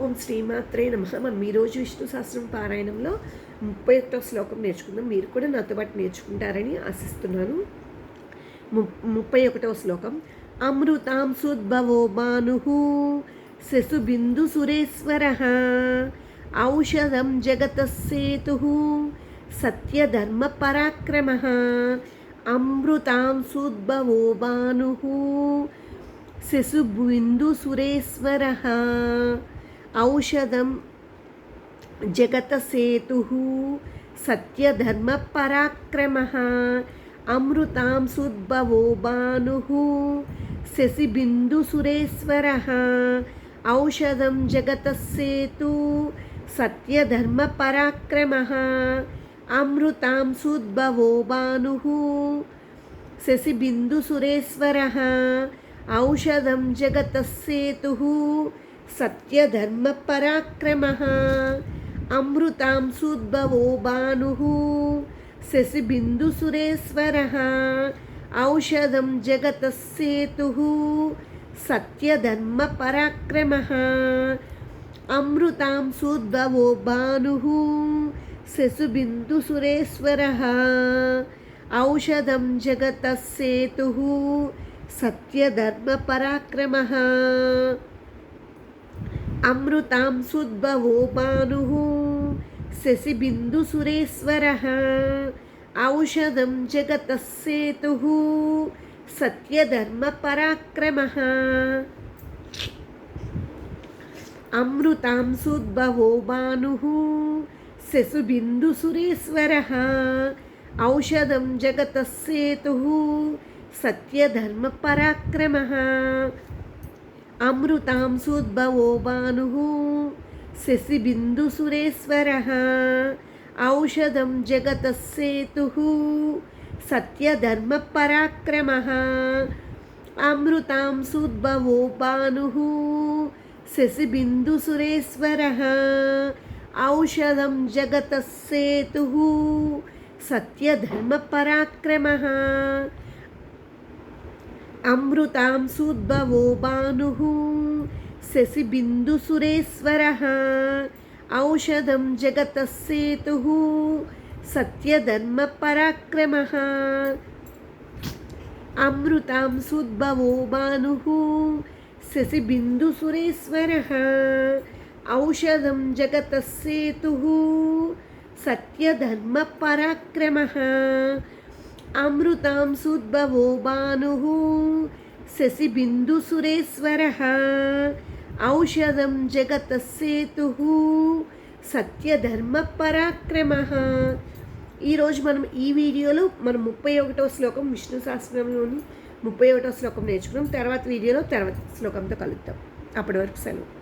ఓం శ్రీమాత్రే నమః. మనం ఈరోజు విష్ణు సహస్రం పారాయణంలో 31వ శ్లోకం నేర్చుకుందాం. మీరు కూడా నాతో పాటు నేర్చుకుంటారని ఆశిస్తున్నాను. 31వ శ్లోకం. అమృతాం సుద్భవో భానుః శశుబిందు సురేశ్వరః ఔషధం జగతస్సేతుః సత్యధర్మ పరాక్రమః. అమృతాం సుద్భవో భానుః శశుబిందు సురేశ్వరః ఔషధం జగతసేతుః సత్యధర్మ పరాక్రమః. అమృతాం సుద్భవో భానుః శశిబిందు సురేశ్వరః ఔషధం జగతసేతు సత్యధర్మ పరాక్రమః. అమృతాం సుద్భవో భానుః శశిబిందు సురేశ్వరః ఔషధం జగతస్సేతుః సత్యధర్మ పరాక్రమః. అమృతాం సుద్భవో భానుః శశిబిందు సురేశ్వరః ఔషధం జగతస్సేతుః సత్యధర్మ పరాక్రమః. అమృతాం సుద్భవో భానుః శశిబిందు సురేశ్వరః ఔషధం జగతస్సేతుః సత్యధర్మ పరాక్రమః. అమృతాం సుద్భవో భానుః శశిబిందు సురేశ్వరః ఔషధం జగతస్సేతుః సత్యధర్మ పరాక్రమః. అమృతాం సుద్భవో భానుః శశిబిందు సురేశ్వరః ఔషధం జగతస్సేతుః సత్యధర్మ పరాక్రమః. అమృతాం సుద్భవో భానుః శశిబిందు సురేశ్వరః ఔషధం జగతస్సేతుః సత్యధర్మ పరాక్రమః. అమృతాం సుద్భవో భానుః శశిబిందు సురేశ్వరః ఔషధం జగతస్సేతుః సత్యధర్మ పరాక్రమః. అమృతాం సుద్భవో భానుః శశిబిందు సురేశ్వరః ఔషధం జగతస్సేతుః సత్యధర్మ పరాక్రమః. అమృతాం సుద్భవో భానుః శశిబిందు సురేశ్వరః ఔషధం జగతస్సేతుః సత్యధర్మ పరాక్రమః. అమృతాం సుద్భవో భానుః శశిబిందు సురేశ్వరః ఔషధం జగతస్సేతుః సత్యధర్మ పరాక్రమః. ఈరోజు మనం ఈ వీడియోలో మనం 31వ శ్లోకం విష్ణు సహస్రనామంలోని 31వ శ్లోకం నేర్చుకున్నాం. తర్వాత వీడియోలో తర్వాత శ్లోకంతో కలుద్దాం. అప్పటి వరకు సెలవు.